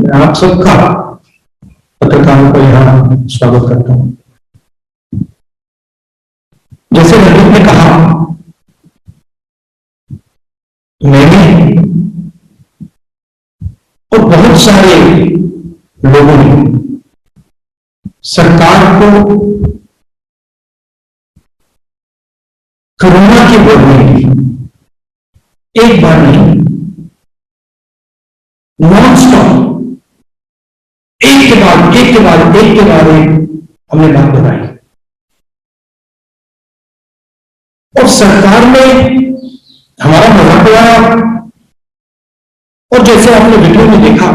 मैं आप सबका पत्रकारों को यहां स्वागत करता हूं। जैसे रंजीत ने कहा, मैंने और बहुत सारे लोगों ने सरकार को कोरोना की वार्निंग एक बार नहीं, नॉन स्टॉप एक के बाद एक हमने बात दोहराई और सरकार ने हमारा मजाक उड़ाया। और जैसे आपने वीडियो में देखा,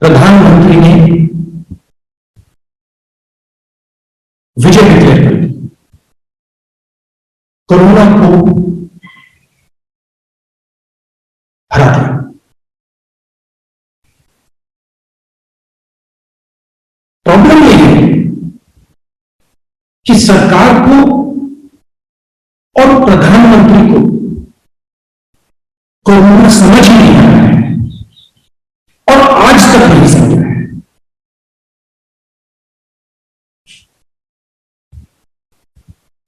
प्रधानमंत्री ने विजय डिक्लेयर कर दी, कोरोना को हरा दिया। प्रॉब्लम यह है कि सरकार को और प्रधानमंत्री को कोरोना समझ ही नहीं आ रहा है और आज तक नहीं समझ रहा है।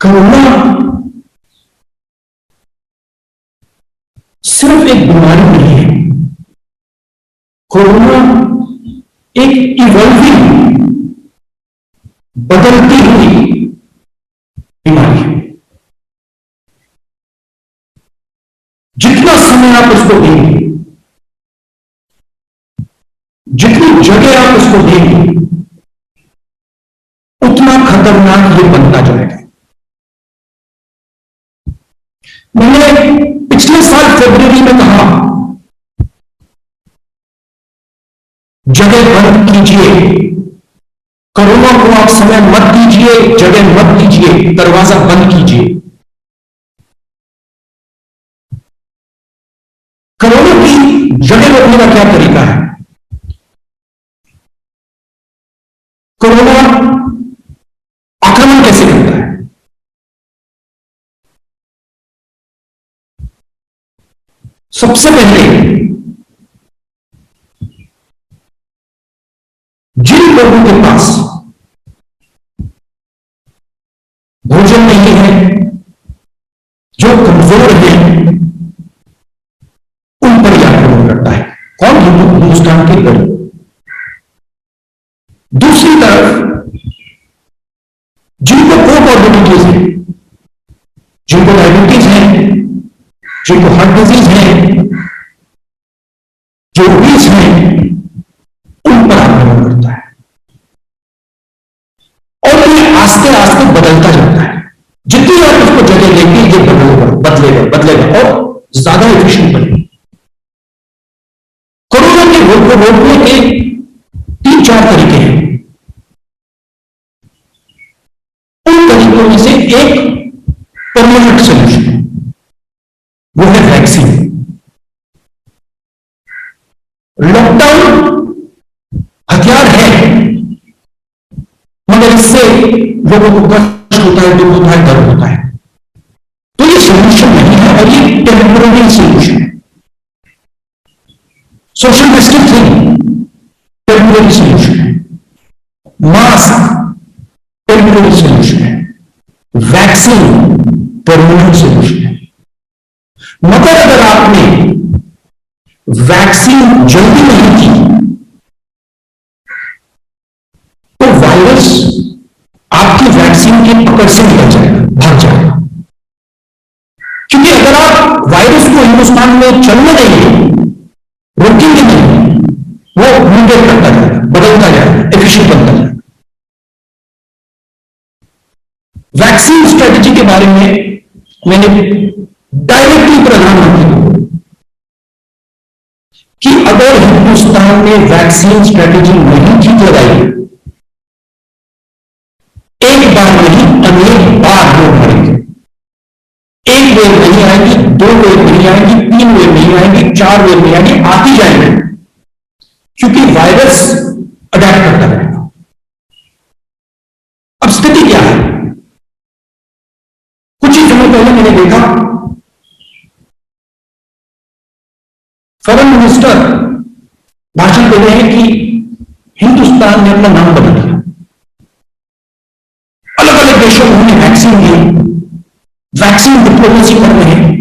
कोरोना सिर्फ एक बीमारी नहीं है, कोरोना एक इवॉल्विंग, बदलती हुई बीमारी है। जितना समय आप उसको देंगे, जितनी जगह आप उसको देंगे, उतना खतरनाक ये बनता जाएगा। मैंने पिछले साल फरवरी में कहा, जगह बंद कीजिए, कोरोना को आप समय मत दीजिए, जगह मत दीजिए, दरवाजा बंद कीजिए। कोरोना की जगह रोकने का क्या तरीका है? कोरोना आक्रमण कैसे करता है? सबसे पहले जिन लोगों के पास भोजन नहीं है, जो कमजोर हैं, उन पर यह आक्रमण करता है। कौन? हिंदुस्तान के गरीब। दूसरी तरफ जिनको कोमॉर्बिडिटीज है, जिनको डायबिटीज है, जिनको हार्ट डिजीज है, जो ओबीस है, उन पर आक्रमण करता है। और ये आस्ते आस्ते बदलता जाता है। जितनी आप उसको जगह देंगे, ये बदलेगा और ज्यादा एफिशिएंट बनेगा। कोरोना के रोग को रोकने के 3-4 तरीके हैं। उन तरीकों में से एक परमानेंट सोल्यूशन है, वो है वैक्सीन। लॉकडाउन हथियार है, मगर इससे लोगों को कष्ट होता है, दुख होता है, दर्द होता है। तो ये सोल्यूशन नहीं है और ये टेम्पररी सोल्यूशन है। सोशल डिस्टेंसिंग टेम्पररी सोल्यूशन है, मास्क टेम्पररी सोल्यूशन है, वैक्सीन परमानेंट सोल्यूशन है। मगर अगर आपने वैक्सीन जल्दी नहीं की तो वायरस आपकी वैक्सीन की पकड़ से निकल जाएगा, भाग जाएगा। क्योंकि अगर आप वायरस को हिंदुस्तान में चलने देंगे, रोकेंगे नहीं, वो म्यूटेट करता जाएगा, बदलता जाएगा, एफिशिएंट बनता जाएगा। वैक्सीन स्ट्रेटेजी के बारे में मैंने डायरेक्टली प्रधानमंत्री को कि अगर हिंदुस्तान में वैक्सीन स्ट्रेटेजी नहीं ठीक लगाई, एक बार नहीं अनेक बार लोग मरेंगे। एक वेव नहीं आएगी, 2 वेव नहीं आएगी, 3 वेव नहीं आएगी, 4 वेव नहीं आएगी, आती जाएंगे, क्योंकि वायरस अडैप्ट करता रहेगा। अब स्थिति क्या है? कुछ ही समय पहले मैंने देखा फॉरेन मिनिस्टर दे रहे हैं कि हिंदुस्तान ने अपना नाम बदल दिया, अलग अलग देशों में उन्हें वैक्सीन दी, वैक्सीन डिप्लोमेसी कर रहे हैं,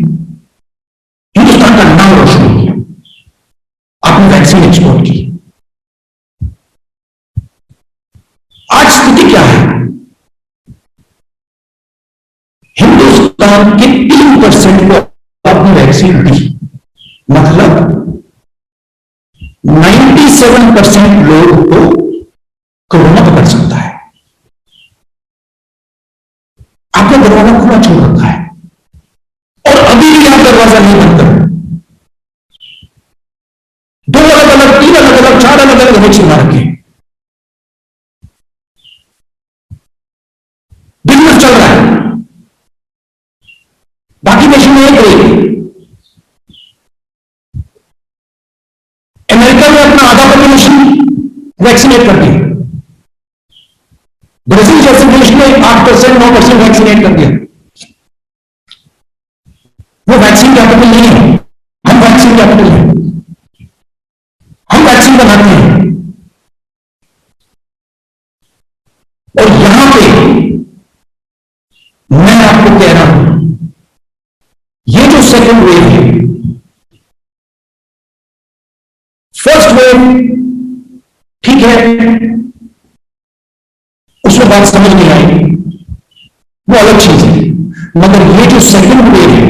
हिंदुस्तान का नाम रोशन किया, आपने वैक्सीन एक्सपोर्ट की। आज स्थिति क्या है? हिंदुस्तान के 3% को आपने वैक्सीन दी, मतलब 97% लोग को कोरोना पकड़ सकता है। आपने दरवाजा खुला छोड़ रखा है और अभी भी आप दरवाजा नहीं बंद कर, 2 अलग अलग, 3 अलग अलग, 4 अलग अलग वैक्सीन मार रखे, बिजनेस चल रहा है, बाकी देशों में एक रहेगी। अमेरिका ने अपना आधा पॉपुलेशन वैक्सीनेट कर दिया, ब्राजील जैसे देश ने 8% 9% वैक्सीनेट कर दिया। वो वैक्सीन कैपिटल नहीं है, हम वैक्सीन कैपिटल हैं, हम वैक्सीन बनाते हैं। और यहां पे मैं आपको कह रहा हूं, ये जो सेकेंड वेव है, फर्स्ट वेव ठीक है, उसमें बात समझ नहीं आई, वो अलग चीज है, मगर ये जो सेकेंड वेव है,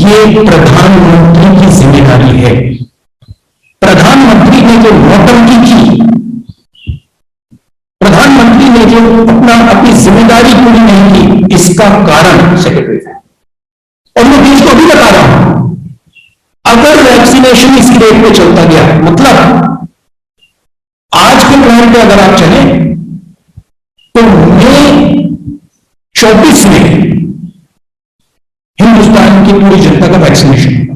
ये प्रधानमंत्री की जिम्मेदारी है। प्रधानमंत्री ने जो नौटंकी की, प्रधानमंत्री ने जो अपनी जिम्मेदारी पूरी नहीं की, इसका कारण सेकेंड वेव है। और मैं देश को अभी बता रहा हूं, अगर वैक्सीनेशन इस रेट पे चलता गया, मतलब आज के प्लान पे अगर आप चले तो मई 24 में हिंदुस्तान की पूरी जनता का वैक्सीनेशन होगा।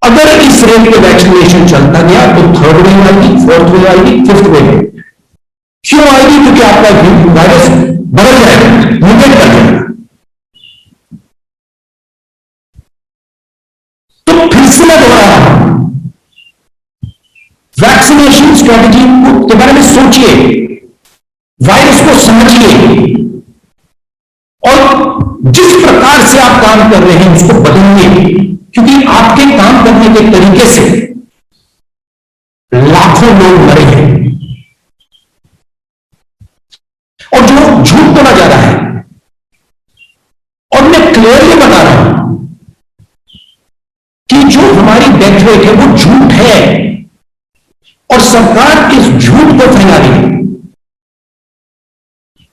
अगर इस रेट पे वैक्सीनेशन चलता गया तो थर्ड वेव आएगी, फोर्थ वेव आएगी, फिफ्थ वेव। क्यों आएगी? क्योंकि आपका वायरस बढ़ जाएगा, म्यूटेट कर जाएगा। तो फिर से मैं दोहरा रहा हूं, वैक्सीनेशन स्ट्रेटेजी के बारे में सोचिए, वायरस को समझिए और जिस प्रकार से आप काम कर रहे हैं उसको बदलिए, क्योंकि आपके काम करने के तरीके से लाखों लोग मरे हैं। और जो झूठ बोला जा रहा है, और मैं क्लियरली बता रहा हूं कि जो हमारी डेथ रेट है वो झूठ है और सरकार इस झूठ को फैला रही है।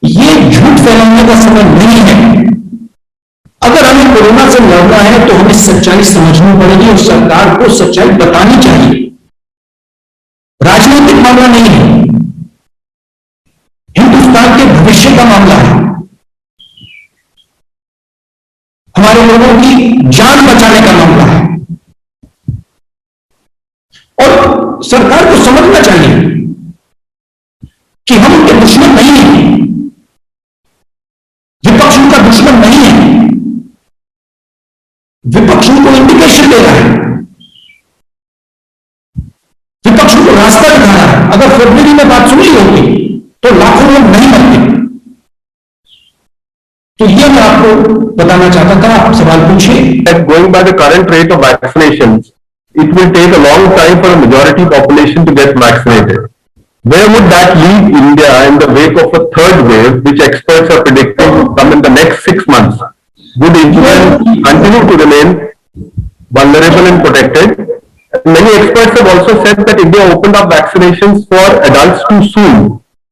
ये झूठ फैलाने का समय नहीं है। अगर हमें कोरोना से लड़ना है तो हमें सच्चाई समझनी पड़ेगी और सरकार को सच्चाई बतानी चाहिए। राजनीतिक मामला नहीं है, हिंदुस्तान के भविष्य का मामला है, हमारे लोगों की जान बचाने का मामला है। और सरकार को समझना चाहिए कि हम उनके दुश्मन नहीं हैं, विपक्ष उनका दुश्मन नहीं है। विपक्ष उनको इंडिकेशन दे रहा है, विपक्ष उनको रास्ता दिखा रहा है। अगर फरवरी में बात सुनी होगी तो लाखों लोग नहीं मरते। तो ये मैं आपको बताना चाहता था। आप सवाल पूछिए। Going by the current rate of vaccination, it will take a long time for a majority population to get vaccinated. Where would that leave India in the wake of a third wave, which experts are predicting to come in the next 6 months? Would India continue to remain vulnerable and protected? Many experts have also said that India opened up vaccinations for adults too soon,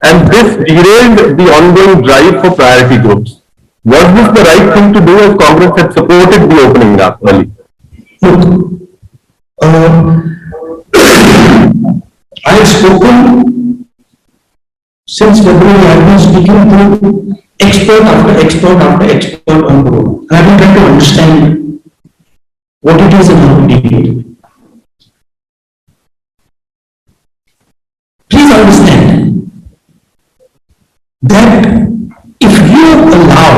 and this derailed the ongoing drive for priority groups. Was this the right thing to do, as Congress had supported the opening up early? I have spoken since February. I have been speaking to expert after expert after expert on corona. I have been trying to understand what it is and how to deal with it. Please understand that if you allow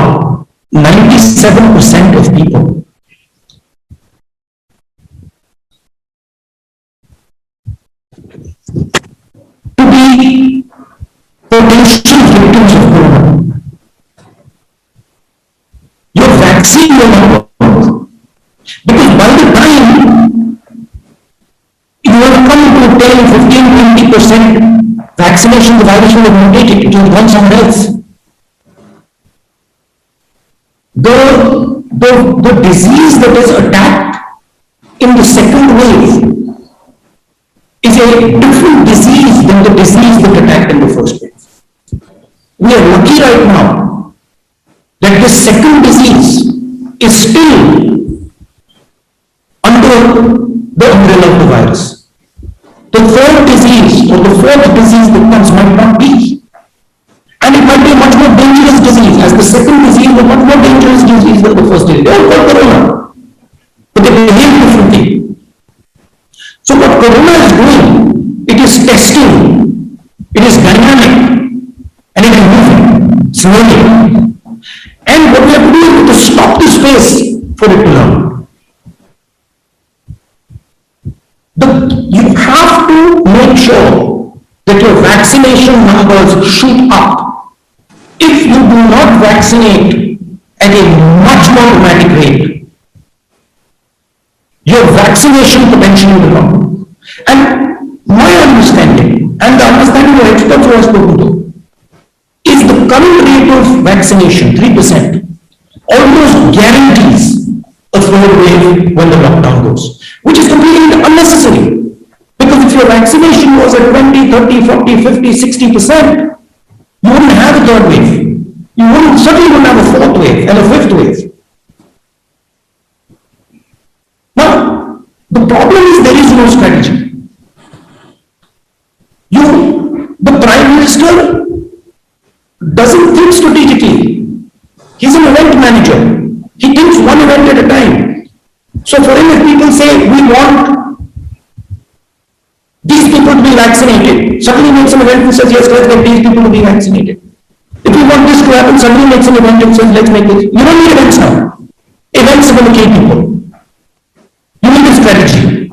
97% of people potential victims of corona. Your vaccine will not work. Because by the time you have come to 10, 15, 20% vaccination, the virus will have mutated. It will gone somewhere else. The disease that is attacked in the second wave is a different disease than the disease that attacked in the first wave. We are lucky right now that the second disease is still under the umbrella of the virus. The third disease or the fourth disease that comes might not be. And it might be a much more dangerous disease, as the second disease is a much more dangerous disease than the first disease. They all called corona, but they behave differently. So what corona is doing, it is testing, it is dynamic, and it is moving slowly. And what we have to do is to stop the space for it to learn. You have to make sure that your vaccination numbers shoot up. If you do not vaccinate at a much more dramatic rate, your vaccination potential will come. And my understanding, and the understanding of experts who have spoken to, is the current rate of vaccination, 3%, almost guarantees a third wave when the lockdown goes, which is completely unnecessary. Because if your vaccination was at 20, 30, 40, 50, 60%, you wouldn't have a third wave. You certainly wouldn't have a fourth wave and a fifth wave. Now, the problem is there is no strategy. The Prime Minister doesn't think strategically. He's an event manager. He thinks one event at a time. So for him, if people say, we want these people to be vaccinated, suddenly makes an event and says, yes, let's get these people to be vaccinated. If we want this to happen, suddenly makes an event and says, let's make this. You don't need events now. Events are going to kill people. You need a strategy.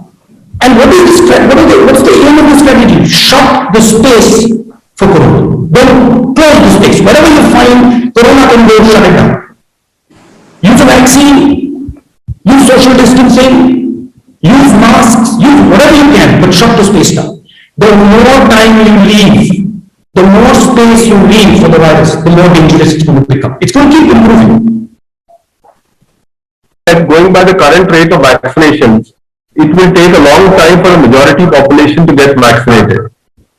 And what's the aim of the strategy? Shut the space for corona. Don't close the space. Wherever you find corona can go, shut it down. Use a vaccine, use social distancing, use masks, use whatever you can, but shut the space down. The more time you leave, the more space you leave for the virus, the more dangerous it's going to become. It's going to keep improving. Going by the current rate of vaccinations, it will take a long time for a majority population to get vaccinated.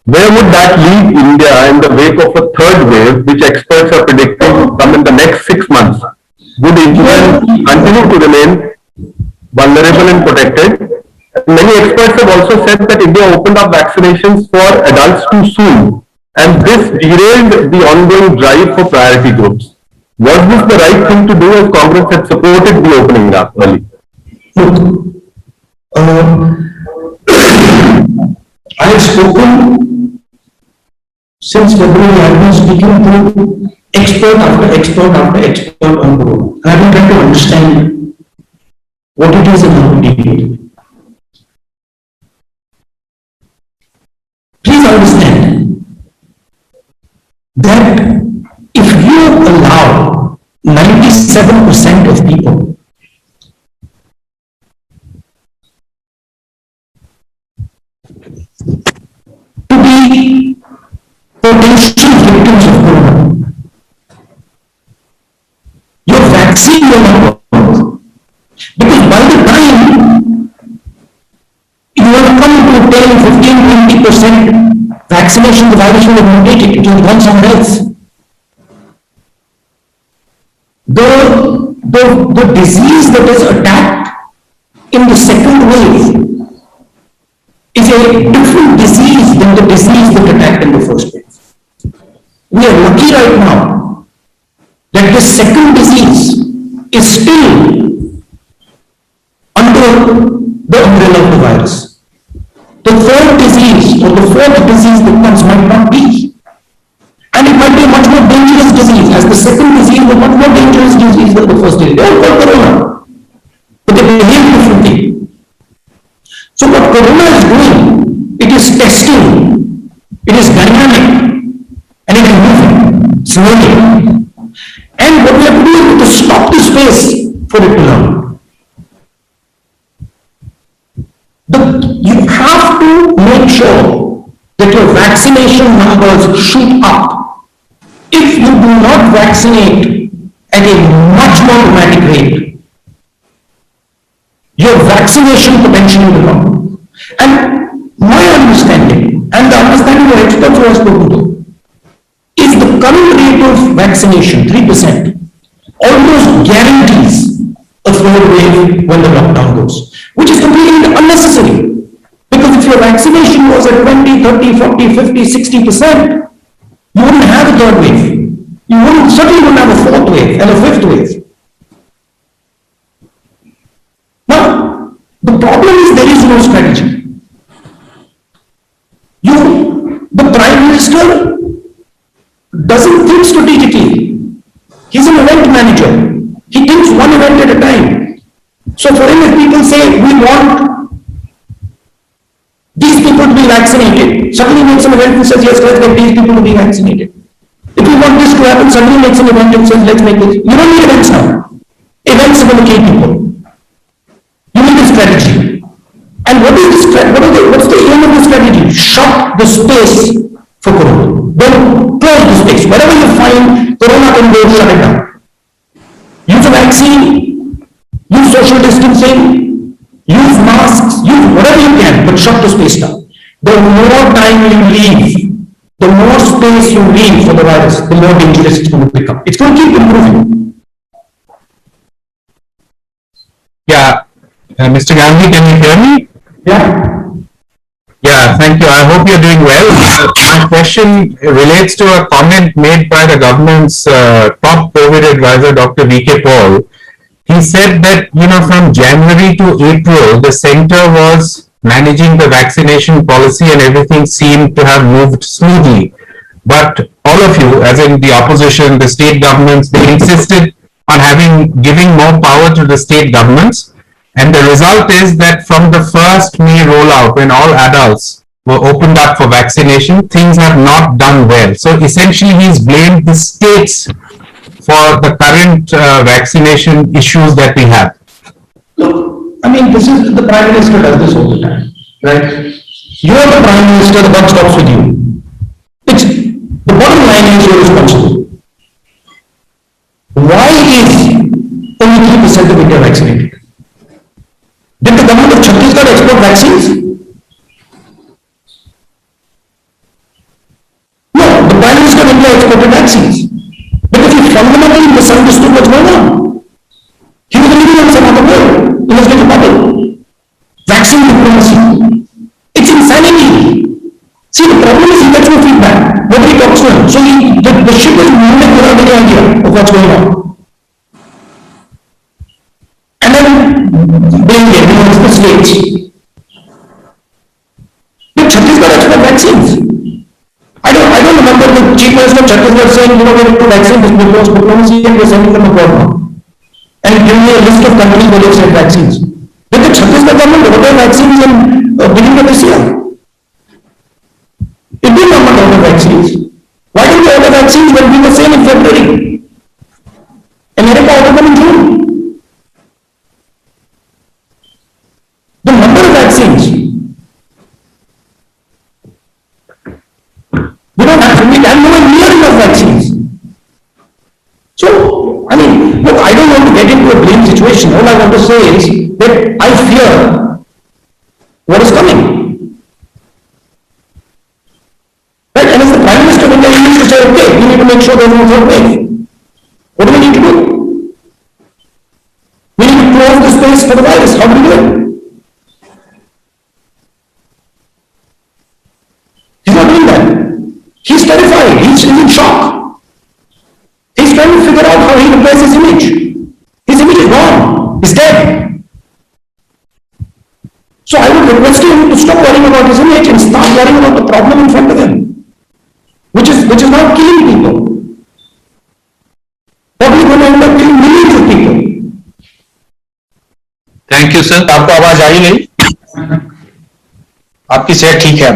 Where would that leave India in the wake of a third wave, which experts are predicting will come in the next 6 months? Would India continue to remain vulnerable and protected? Many experts have also said that India opened up vaccinations for adults too soon, and this derailed the ongoing drive for priority groups. Was this the right thing to do, as Congress had supported the opening up early? Look, I have spoken since February. I have been speaking to expert after expert after expert on corona. And I have been trying to understand what it is and how to deal with it. Please understand that if you allow 97% of people to be potential victims of corona, your vaccine will not work. Because by the time you have come to 10, 15, 20% vaccination, the virus will have mutated. It will have gone somewhere else. The disease that is attacked in the second wave is a different disease than the disease that attacked in the first wave. We are lucky right now that the second disease is still under the umbrella of the virus. The third disease or the fourth disease that comes might not be. And it might be a much more dangerous disease, as the second disease is a much more dangerous disease than the first disease. They all called corona, but they behave differently. So what corona is doing, it is testing, it is dynamic, and learning. And what we have to do is to stop the space for it to learn. You have to make sure that your vaccination numbers shoot up. If you do not vaccinate at a much more dramatic rate, your vaccination potential will not. And my understanding, and the understanding of experts who I spoken to, is the current rate of vaccination, 3%, almost guarantees a third wave when the lockdown goes, which is completely unnecessary. Because if your vaccination was at 20, 30, 40, 50, 60%, you wouldn't have a third wave. You certainly wouldn't have a fourth wave and a fifth wave. Now, the problem is there is no strategy. The Prime Minister doesn't think strategically. He's an event manager. He thinks one event at a time. So for him, if people say, we want these people to be vaccinated, suddenly makes an event and says, yes, let's get these people to be vaccinated. If we want this to happen, suddenly makes an event and says, let's make this. You don't need events now. Events are going to kill people. You need a strategy. And what is the what's the aim of the strategy? Shut the space for corona. Don't close the space. Wherever you find corona can go, shut it down. Use a vaccine, use social distancing, use masks, use whatever you can, but shut the space down. The more time you leave, the more space you leave for the virus, the more dangerous it's going to become. It's going to keep improving. Yeah, Mr. Gandhi, can you hear me? Yeah. Yeah, thank you. I hope you're doing well. My question relates to a comment made by the government's top COVID advisor, Dr. V.K. Paul. He said that, from January to April, the center was managing the vaccination policy and everything seemed to have moved smoothly. But all of you, as in the opposition, the state governments, they insisted on giving more power to the state governments. And the result is that from the first May rollout, when all adults were opened up for vaccination, things have not done well. So essentially, he's blamed the states for the current vaccination issues that we have. Look, I mean, this is the Prime Minister does this all the time, right? You're the Prime Minister, the buck stops with you. The bottom line is you're responsible. Why is only 3% of India vaccinated? Did the government of Chhattisgarh export vaccines? No, the Prime Minister of India exported vaccines. Because he fundamentally misunderstood what's going on. He was living in some other world. He was getting bubble. Vaccine diplomacy. It's insanity. See, the problem is he gets no feedback. Nobody talks to him. So the ship is moving without any idea of what's going on. And then blame the states. But Chhattisgarh export vaccines. I don't remember the Chief Minister of Chhattisgarh saying, we have to vaccine this because diplomacy and we're sending them abroad now. And give me a list of countries where they've sent vaccines. Did the Chhattisgarh government order vaccines in beginning of this year? It did not order vaccines. Why didn't they order vaccines when we were saying in February? America ordered them in June. The number of vaccines. We don't have nowhere near enough vaccines. So, I mean, look, I don't want to get into a blame situation. All I want to say is that I fear what is coming. Right? And as the Prime Minister of India, he needs to say, okay, we need to make sure there's no third wave. What do we need to do? We need to close the space for the virus. How do we do it? He's not doing that. He's terrified. He's in shock. He's trying to figure out how he replaces his image. His image is gone. He's dead. So I would request him to stop worrying about his image and start worrying about the problem in front of him, which is not killing people. Probably going to end up killing millions of people. Thank you, sir. आपको आवाज आई नहीं? आपकी सेहत ठीक है?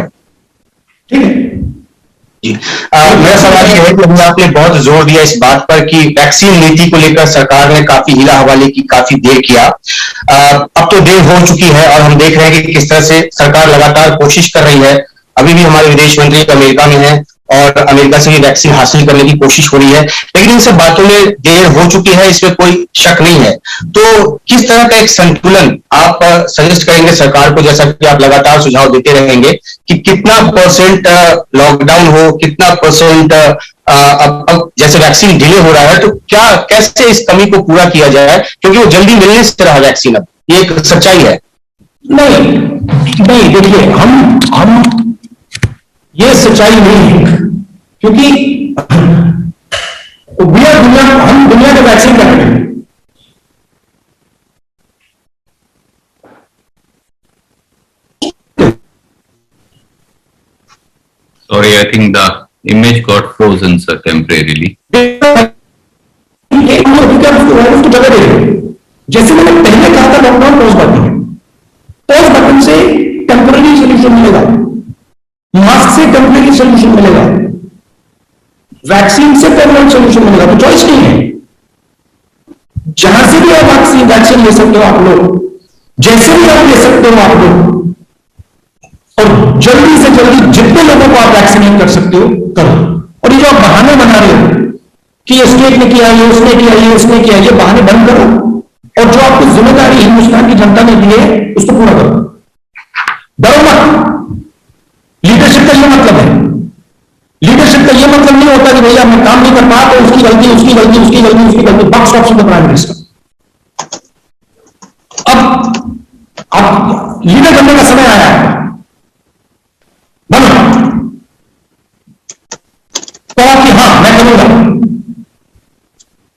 ठीक है. जी मेरा सवाल यह है कि अभी आपने बहुत जोर दिया इस बात पर कि वैक्सीन नीति को लेकर सरकार ने काफी हीला हवाले की, काफी देर किया। अब तो देर हो चुकी है और हम देख रहे हैं कि किस तरह से सरकार लगातार कोशिश कर रही है। अभी भी हमारे विदेश मंत्री अमेरिका में हैं और अमेरिका से ही वैक्सीन हासिल करने की कोशिश हो रही है, लेकिन इन सब बातों में देर हो चुकी है, इसमें कोई शक नहीं है। तो किस तरह का एक संतुलन आप सजेस्ट करेंगे सरकार को, जैसा कि आप लगातार सुझाव देते रहेंगे, कि कितना परसेंट लॉकडाउन हो, कितना परसेंट अब जैसे वैक्सीन डिले हो रहा है, तो क्या कैसे इस कमी को पूरा किया जाए, क्योंकि वो जल्दी मिलने से रहा वैक्सीन, अब ये एक सच्चाई है। नहीं देखिए, हम ये सच्चाई नहीं है, क्योंकि हम दुनिया के वैक्सीन कर रहे हैं। Sorry, I think the image got frozen, sir, temporarily. जैसे मैंने पहले कहा था, लॉकडाउन पॉज बटन से टेम्पररी सोल्यूशन मिलेगा, मास्क से टेम्पररी सोल्यूशन मिलेगा, वैक्सीन से परमानेंट सोल्यूशन मिलेगा। तो चॉइस नहीं है, जहां से भी आप वैक्सीन ले सकते हो आप लोग, जैसे भी आप ले सकते हो आप लोग, और जल्दी से जल्दी जितने लोगों को आप वैक्सीनेट कर सकते हो करो। और ये जो आप बहाने बना रहे हो कि ये स्टेट ने किया, ये उसने किया, ये उसने किया, ये बहाने बंद करो और जो आपकी जिम्मेदारी हिंदुस्तान की जनता ने दी है उसको पूरा करो। डरो मत। लीडरशिप का ये मतलब है, लीडरशिप का ये मतलब नहीं होता कि भैया मैं काम नहीं कर पा तो उसकी गलती, उसकी गलती, उसकी गलती, उसकी गलती। Buck stops the prime minister. अब लीडर बनने का समय आया है, बनो तो कि हाँ मैं करूंगा,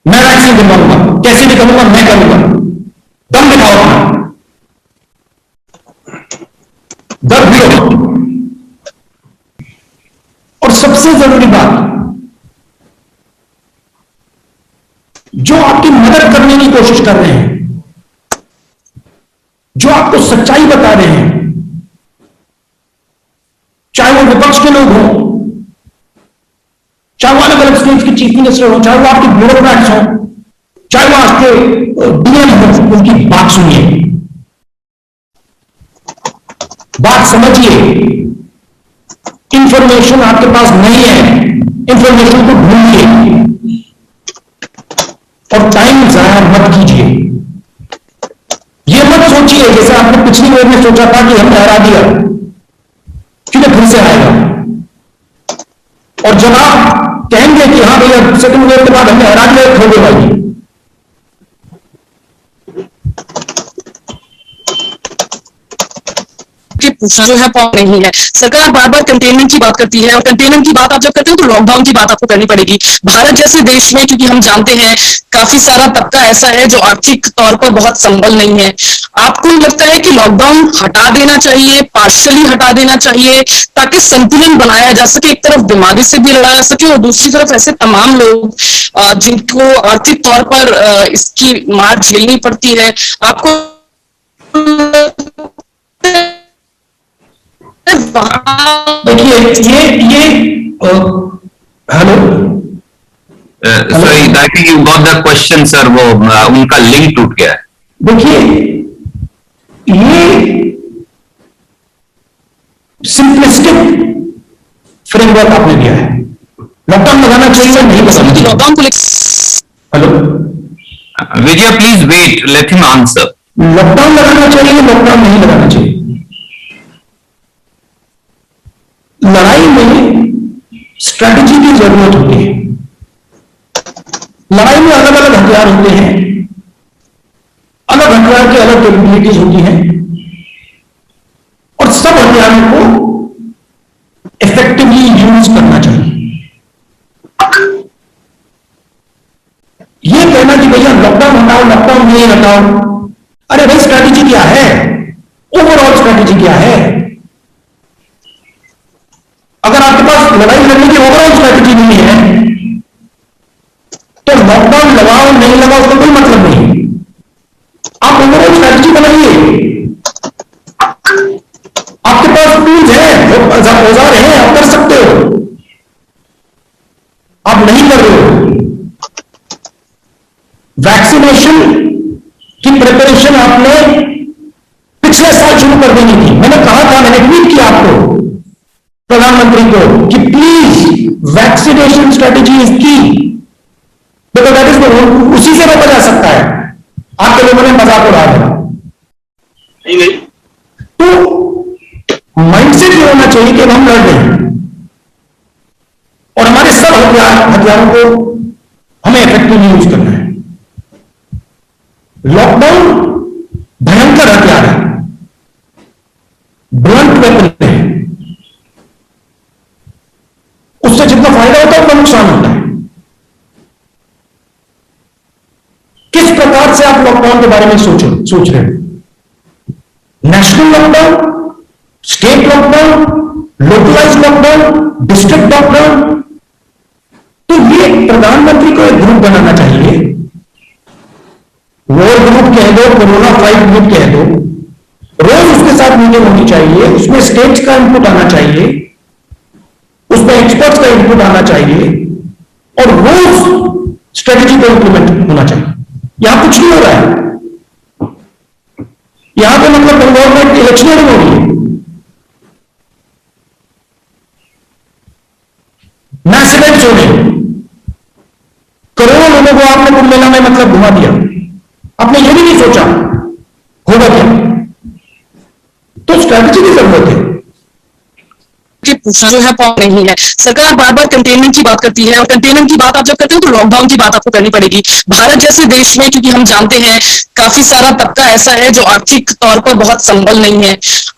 मैं वैक्सीन दिलवाऊंगा, कैसे भी करूंगा, मैं करूंगा। दम दिखाओ अपना, डर भी हो। और सबसे जरूरी बात, जो आपकी मदद करने की कोशिश कर रहे हैं, जो आपको सच्चाई बता रहे हैं, चाहे वो विपक्ष के लोग हों, चाहे वो अलग अलग स्टेट के चीफ मिनिस्टर हो, चाहे वो आपके ब्यूरोक्रेट्स हो, चाहे वो आपके डीएम हो, उनकी बात सुनिए, बात समझिए। इंफॉर्मेशन आपके पास नहीं है, इंफॉर्मेशन को ढूंढिए और टाइम जाया मत कीजिए। ये मत सोचिए जैसे आपने पिछली बार में सोचा था कि हमने हरा दिया, क्योंकि फिर से आएगा। और जब आप कहेंगे कि हाँ भैया सेकंड वेव के बाद हमने हरा दिया, खो गए भाई। पूछना जो है नहीं है। सरकार बार बार कंटेनमेंट की बात करती है और कंटेनमेंट की बात आप जब करते हो तो लॉकडाउन की बात आपको करनी पड़ेगी। भारत जैसे देश में, क्योंकि हम जानते हैं काफी सारा तबका ऐसा है जो आर्थिक तौर पर बहुत संबल नहीं है, आपको लगता है कि लॉकडाउन हटा देना चाहिए, पार्शियली हटा देना चाहिए, ताकि संतुलन बनाया जा सके, एक तरफ बीमारी से भी लड़ा जा सके और दूसरी तरफ ऐसे तमाम लोग जिनको आर्थिक तौर पर इसकी मार झेलनी पड़ती है, आपको देखिए ये hello Sorry, I think you got the question, sir. वो उनका लिंक टूट गया है। देखिए ये सिंपलिस्टिक फ्रेमवर्क आपने दिया है। लॉकडाउन लगाना चाहिए या नहीं लगाना चाहिए? लॉकडाउन को hello Vijay, please wait. Let him answer. Lockdown लगाना चाहिए, लॉकडाउन नहीं लगाना चाहिए? लड़ाई में स्ट्रैटेजी की जरूरत होती है। लड़ाई में अलग अलग हथियार होते हैं, अलग हथियार की अलग कैपेबिलिटीज होती हैं और सब हथियारों को इफेक्टिवली यूज करना चाहिए। यह कहना कि भैया लॉकडाउन हटाओ, लॉकडाउन नहीं हटाओ, अरे भाई स्ट्रैटेजी क्या है, ओवरऑल स्ट्रैटेजी क्या है? अगर आपके पास लड़ाई लड़ने की ओवरऑल स्ट्रैटेजी नहीं है तो लॉकडाउन लगाओ नहीं लगाओ उसका कोई मतलब नहीं। आप ओवरऑल स्ट्रैटेजी बनाइए, आपके पास टूल्स हैं, औजार हैं, आप कर सकते हो। आप नहीं कर रहे हो, वैक्सीनेशन की प्रिपरेशन आपने पिछले साल शुरू कर देनी थी। मैंने कहा था, मैंने ट्वीट किया आपको, प्रधानमंत्री को, कि प्लीज वैक्सीनेशन स्ट्रेटेजी इज की, बिकॉज दैट इज उसी से रोका जा सकता है। आपके लोगों ने मजाक उड़ा दिया। तो माइंडसेट ये होना चाहिए कि हम लड़ रहे हैं और हमारे सब हथियारों को हमें इफेक्टिवली यूज करना है। लॉकडाउन भयंकर हथियार है, ब्लंट वेपन है, उससे जितना फायदा होता है उतना नुकसान होता है। किस प्रकार से आप लॉकडाउन के बारे में सोच रहे हैं? National lockdown, state lockdown, localise lockdown, district lockdown? तो ये प्रधानमंत्री को एक ग्रुप बनाना चाहिए, वॉर ग्रुप कह दो, कोरोना फाइट ग्रुप कह दो, रोज उसके साथ मीटिंग होनी चाहिए, उसमें स्टेट्स का इनपुट आना चाहिए, उसमें एक्सपर्ट्स का इनपुट आना चाहिए और रोज स्ट्रेटेजी को इंप्लीमेंट होना चाहिए। यहां कुछ नहीं हो रहा है, यहां पे मतलब गवर्नमेंट इलेक्शनरी हो रही है। मैस इवेंट्स हो रहे, करोड़ों लोगों को आपने कुंभ मेला में मतलब घुमा दिया, आपने ये भी नहीं सोचा होगा क्या। तो स्ट्रैटेजी की जरूरत है कि पूछना जो है पॉइंट नहीं है। सरकार बार बार कंटेनमेंट की बात करती है और कंटेनमेंट की बात आप जब करते हो तो लॉकडाउन की बात आपको करनी पड़ेगी। भारत जैसे देश में, क्योंकि हम जानते हैं काफी सारा तबका ऐसा है जो आर्थिक तौर पर बहुत संबल नहीं है,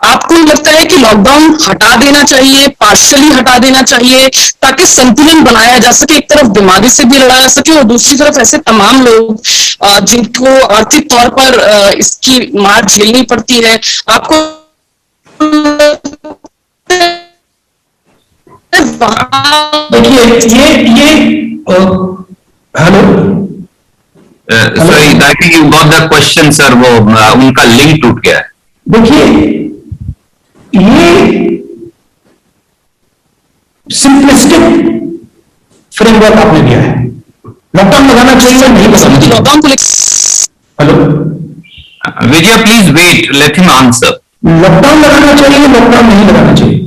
आपको लगता है कि लॉकडाउन हटा देना चाहिए, पार्शियली हटा देना चाहिए, ताकि संतुलन बनाया जा सके, एक तरफ बीमारी से भी लड़ा जा सके और दूसरी तरफ ऐसे तमाम लोग जिनको आर्थिक तौर पर इसकी मार झेलनी पड़ती है, आपको देखिए ये hello Sorry, I think you got the question, sir. वो उनका लिंक टूट गया है। देखिए ये सिंपलिस्टिक फ्रेमवर्क आपने दिया है। लॉकडाउन लगाना चाहिए नहीं पसंद, लॉकडाउन को hello Vijay, please wait. Let him answer. Lockdown लगाना चाहिए, लॉकडाउन नहीं लगाना चाहिए।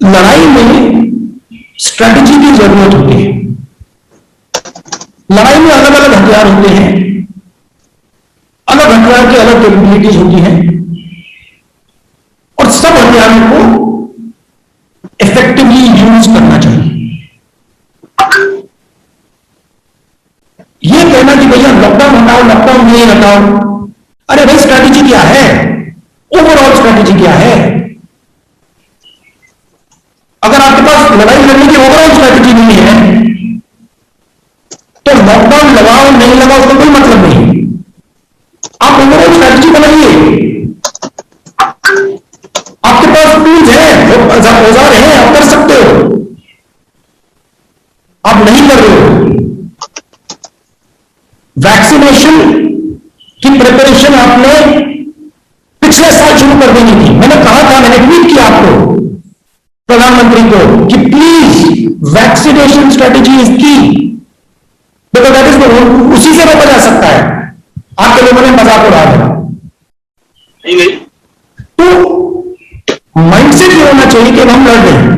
लड़ाई में स्ट्रैटेजी की जरूरत होती है। लड़ाई में अलग अलग हथियार होते हैं, अलग हथियार की अलग कैपेबिलिटीज होती हैं और सब हथियारों को इफेक्टिवली यूज करना चाहिए। यह कहना कि भैया लॉकडाउन हटाओ, लॉकडाउन नहीं हटाओ, अरे भाई स्ट्रैटेजी क्या है, ओवरऑल स्ट्रैटेजी क्या है? अगर आपके पास लड़ाई लड़ने की ओवरऑल स्ट्रैटेजी नहीं है तो लॉकडाउन लगाओ नहीं लगाओ उसका कोई मतलब नहीं। आप ओवरऑल स्ट्रैटेजी बनाइए, आपके पास टूल्स हैं, औजार हैं, आप कर सकते हो, आप नहीं कर रहे हो। वैक्सीनेशन की प्रिपरेशन आपने पिछले साल शुरू कर देनी थी। मैंने कहा था, मैंने ट्वीट किया आपको, प्रधानमंत्री को, कि प्लीज वैक्सीनेशन स्ट्रेटेजी इज की, बिकॉज दैट इज उसी से रोका जा सकता है। आपके लोगों ने मजाक उड़ा दिया। तो माइंडसेट ये होना चाहिए कि हम लड़ रहे हैं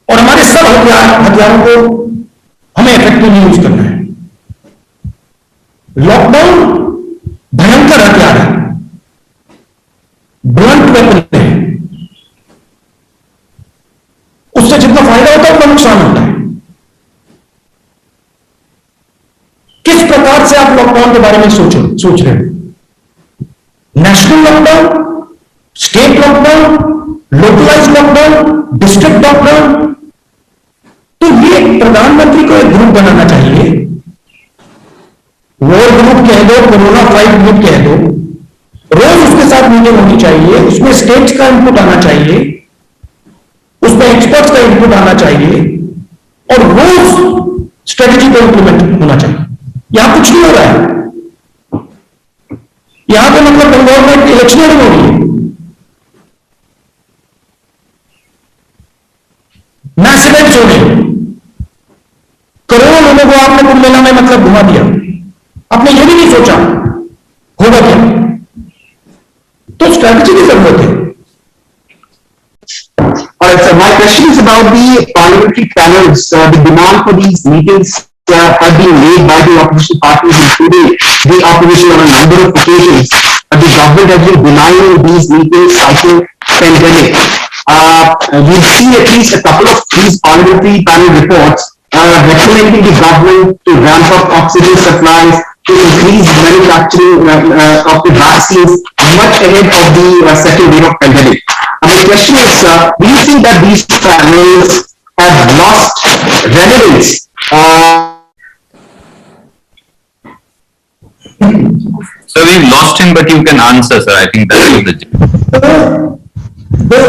और हमारे सब हथियारों को हमें इफेक्टिवली यूज करना है। लॉकडाउन भयंकर हथियार है, ब्लंट वेपन है, उससे जितना फायदा होता है उतना नुकसान होता है। किस प्रकार से आप लॉकडाउन के बारे में सोच रहे हैं? National lockdown, state lockdown, localise lockdown, district lockdown? तो ये प्रधानमंत्री को एक ग्रुप बनाना चाहिए, वॉर ग्रुप कह दो, कोरोना फाइट ग्रुप कह दो, रोज उसके साथ मीटिंग होनी चाहिए, उसमें स्टेट्स का इनपुट आना चाहिए, उसमें एक्सपर्ट्स का इनपुट आना चाहिए और रोज स्ट्रेटेजी को इंप्लीमेंट होना चाहिए। यहां कुछ नहीं हो रहा है, यहां पे मतलब गवर्नमेंट इलेक्शनरी हो रही है। डिबेट्स हो रही, करोड़ों लोगों को आपने कुंभ मेला में मतलब घुमा दिया, आपने ये भी नहीं सोचा होगा क्या। तो स्ट्रैटेजी की जरूरत है। Alright, so my question is about the parliamentary panels. The demand for these meetings have been made by the opposition parties, including the opposition on a number of occasions. The government has been denying these meetings citing pandemic. We've seen at least a couple of these parliamentary panel reports recommending the government to ramp up oxygen supplies, to increase manufacturing of the vaccines much ahead of the second wave of pandemic. And the question is, do you think that these panels have lost relevance? So we've lost him, but you can answer, sir. I think that is The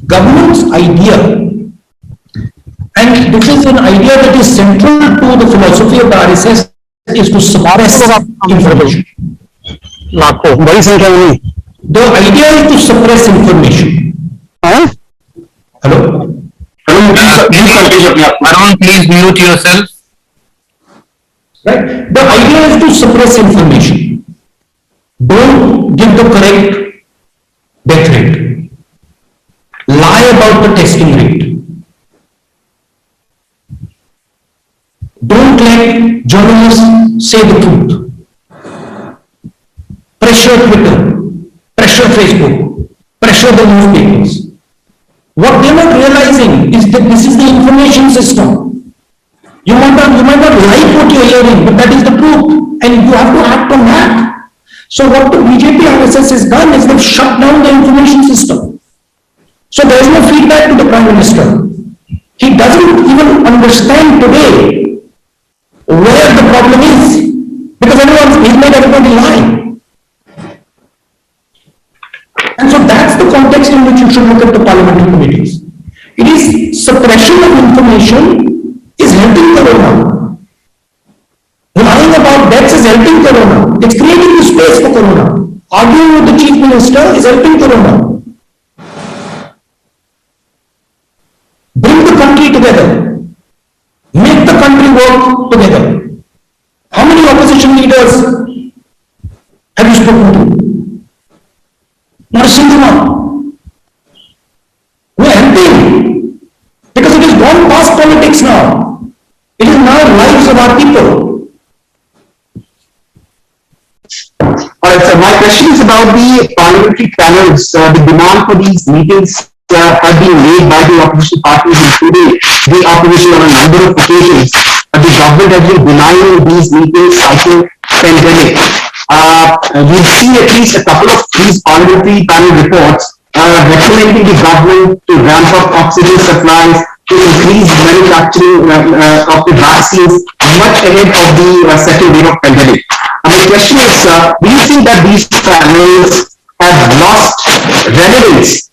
government's idea, and this is an idea that is central to the philosophy of the RSS, is to suppress information. लाखों बड़ी संख्या में नहीं। The idea is to suppress information. Hello? Arun, please mute yourself. Right? The idea is to suppress information. Don't give the correct death rate. Lie about the testing rate. Don't let journalists say the truth. Pressure Twitter, pressure Facebook, pressure the newspapers. What they're not realizing is that this is the information system. You might not like what you're hearing, but that is the truth, and you have to act on that. So what the BJP RSS has done is they've shut down the information system. So there is no feedback to the Prime Minister. He doesn't even understand today where the problem is, because he's made everybody lie. And so that's the context in which you should look at the parliamentary committees. It is suppression of information is helping Corona. Lying about deaths is helping Corona. It's creating the space for Corona. Arguing with the Chief Minister is helping Corona. Bring the country together. Make the country work together. How many opposition leaders have you spoken to? Not a single one. We are helping because it is gone past politics now. It is now lives of our people. Alright, so my question is about the parliamentary panels. The demand for these meetings have been made by the opposition parties, including the opposition on a number of occasions. The government has been denying these meetings citing pandemic. We've seen at least a couple of these parliamentary panel reports recommending the government to ramp up oxygen supplies, to increase manufacturing of the vaccines much ahead of the second wave of pandemic. And the question is, do you think that these panels have lost relevance?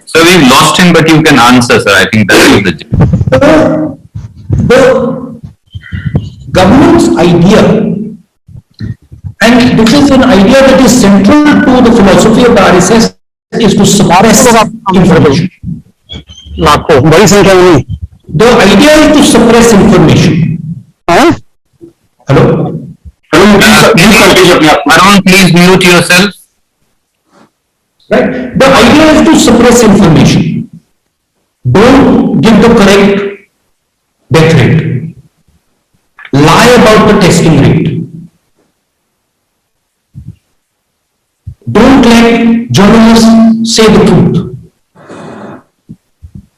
So we've lost him, but you can answer, sir. I think that is The government's idea, and this is an idea that is central to the philosophy of the RSS, is to suppress information. लाखों बड़ी संख्या में नहीं। The idea is to suppress information. Hello? Arun, please mute yourself. Right? The idea is to suppress information. Don't give the correct death rate. Lie about the testing rate. Don't let journalists say the truth.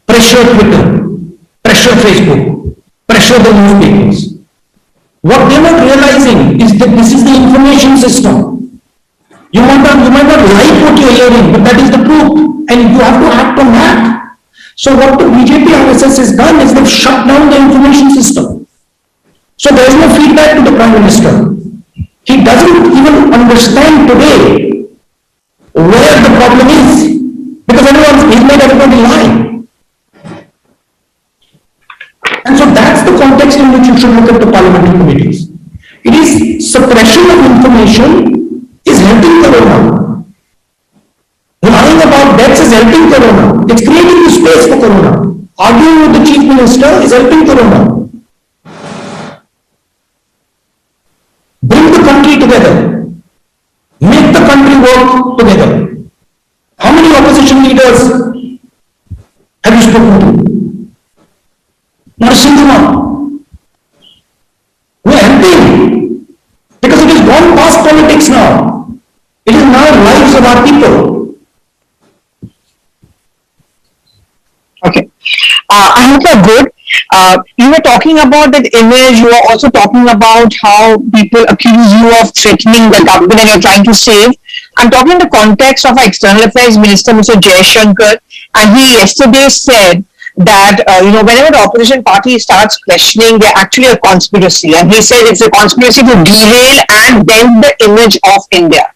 Pressure Twitter, pressure Facebook, pressure the newspapers. What they're not realizing is that this is the information system. You might not like what you're hearing, but that is the truth, and you have to act on that. So what the BJP RSS has done is they've shut down the information system. So there is no feedback to the Prime Minister. He doesn't even understand today where the problem is, because he's made everybody lie. And so that's the context in which you should look at the parliamentary committees. It is suppression of information is helping Corona. is helping Corona. It's creating the space for Corona. Arguing with the Chief Minister is helping Corona. Bring the country together. Make the country work together. How many opposition leaders have you spoken to? Not a single one. We are helping because it is gone past politics now. It is now lives of our people. Okay. I hope you're good. You were talking about that image. You were also talking about how people accuse you of threatening the government and you're trying to save. I'm talking in the context of our External Affairs Minister, Mr. Jaishankar, and he yesterday said that, whenever the opposition party starts questioning, they're actually a conspiracy. And he said it's a conspiracy to derail and bend the image of India.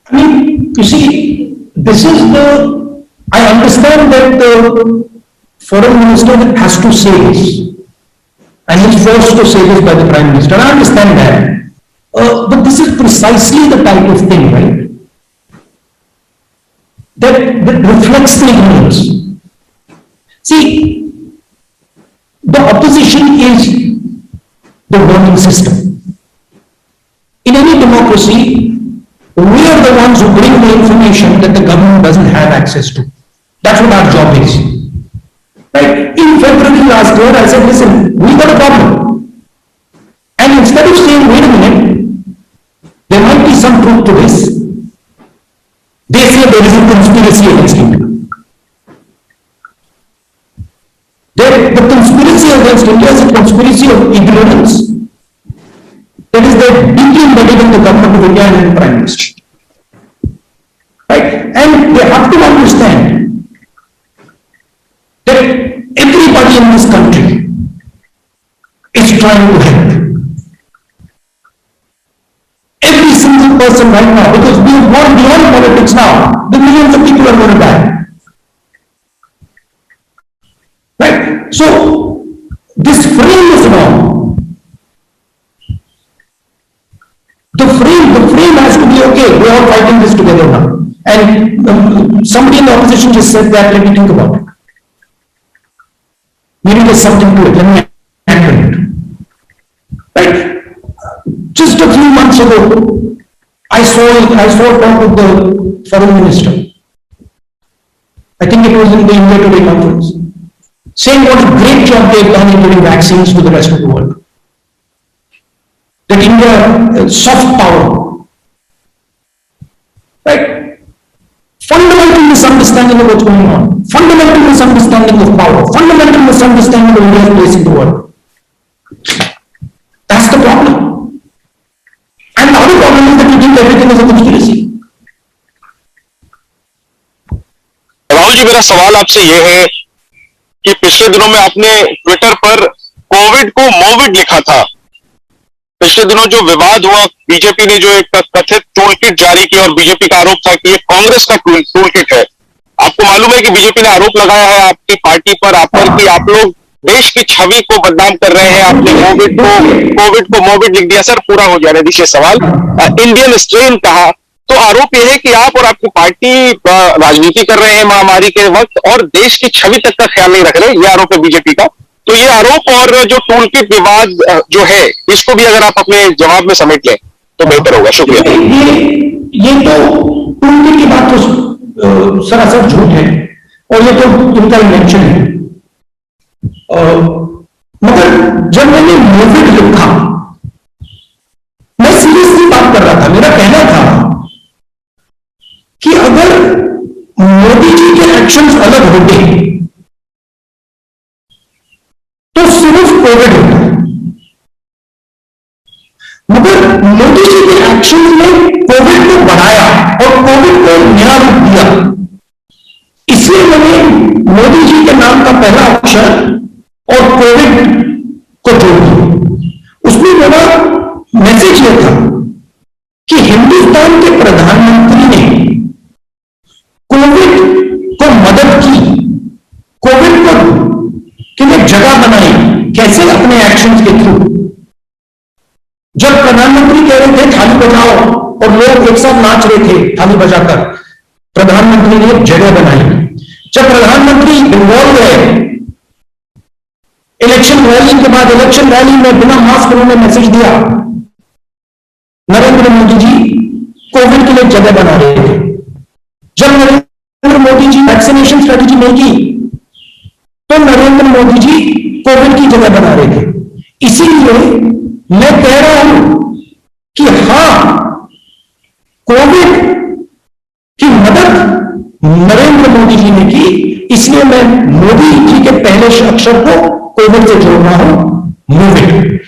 I mean, you see, I understand that the foreign minister has to say this, and he's forced to say this by the Prime Minister. I understand that. But this is precisely the type of thing, right, that reflects the ignorance. See, the opposition is the voting system. In any democracy, we are the ones who bring the information that the government doesn't have access to. That's what our job is. Right? In February last year, I said, listen, we got a problem. And instead of saying, wait a minute, there might be some truth to this, they say there is a conspiracy against India. The conspiracy against India is a conspiracy of ignorance. That is, they're deeply embedded in the government of India and in the Prime Minister. Right? And they have to understand that everybody in this country is trying to help. Every single person right now, because we have gone beyond politics now, the millions of people are going to die. Right? So, this frame is wrong. The frame has to be okay, we are all fighting this together now. And somebody in the opposition just said that, let me think about it. Maybe there's something to it, let me handle it. Right? Just a few months ago, I saw a talk with the foreign minister. I think it was in the India Today conference, saying what a great job they've done in giving vaccines to the rest of the world. That India, soft power. Right? Fundamental misunderstanding of what's going on. Fundamental misunderstanding of power. Fundamental misunderstanding of India's place in the world. That's the problem. And the other problem is that you think everything is a conspiracy. Rahul ji, मेरा सवाल आपसे ये है कि पिछले दिनों में आपने ट्विटर पर कोविड को मोविड लिखा था। पिछले दिनों जो विवाद हुआ, बीजेपी ने जो एक कथित टूल किट जारी किया और बीजेपी का आरोप था कि ये कांग्रेस का टूल किट है। आपको मालूम है कि बीजेपी ने आरोप लगाया है आपकी पार्टी पर, आप पर, कि आप लोग देश की छवि को बदनाम कर रहे हैं। आपने कोविड को मोविड लिख दिया। सर, पूरा हो जाए देखिए सवाल। इंडियन स्ट्रेन कहा, तो आरोप यह है कि आप और आपकी पार्टी राजनीति कर रहे हैं महामारी के वक्त और देश की छवि तक का ख्याल नहीं रख रहे। ये आरोप है बीजेपी का। तो ये आरोप और जो टूल किट विवाद जो है, इसको भी अगर आप अपने जवाब में समेट लें तो बेहतर होगा। शुक्रिया। ये तो टूल किट की बात तो सरासर झूठ है और ये तो उनका इन्वेंशन है। मगर जब मैंने मोविड लिखा, मैं सीरियसली बात कर रहा था। मेरा कहना था कि अगर मोदी जी के एक्शंस अलग होते तो सिर्फ कोविड होता, मगर मोदी जी के एक्शंस ने कोविड को बढ़ाया और कोविड को नया रूप दिया। इसलिए मैंने मोदी जी के नाम का पहला अक्षर और कोविड को जोड़ दिया। उसमें मेरा मैसेज यह था कि हिंदुस्तान के प्रधानमंत्री ने कोविड को मदद की, कोविड को के लिए जगह बनाई। कैसे? अपने एक्शंस के थ्रू। जब प्रधानमंत्री कह रहे थे थाली बजाओ और लोग एक साथ नाच रहे थे थाली बजाकर, प्रधानमंत्री ने एक जगह बनाई। जब प्रधानमंत्री इन्वॉल्व है इलेक्शन रैली के बाद, इलेक्शन रैली में बिना मास्क उन्होंने मैसेज दिया। नरेंद्र मोदी जी कोविड के लिए जगह बना रहे थे। जब नरेंद्र मोदी जी वैक्सीनेशन स्ट्रेटेजी नहीं की तो नरेंद्र मोदी जी कोविड की जगह बना रहे थे। इसीलिए मैं कह रहा हूं कि हां, कोविड की मदद नरेंद्र मोदी जी ने की, इसलिए मैं मोदी जी के पहले अक्षर को कोविड से जोड़ रहा हूं, मूव इट।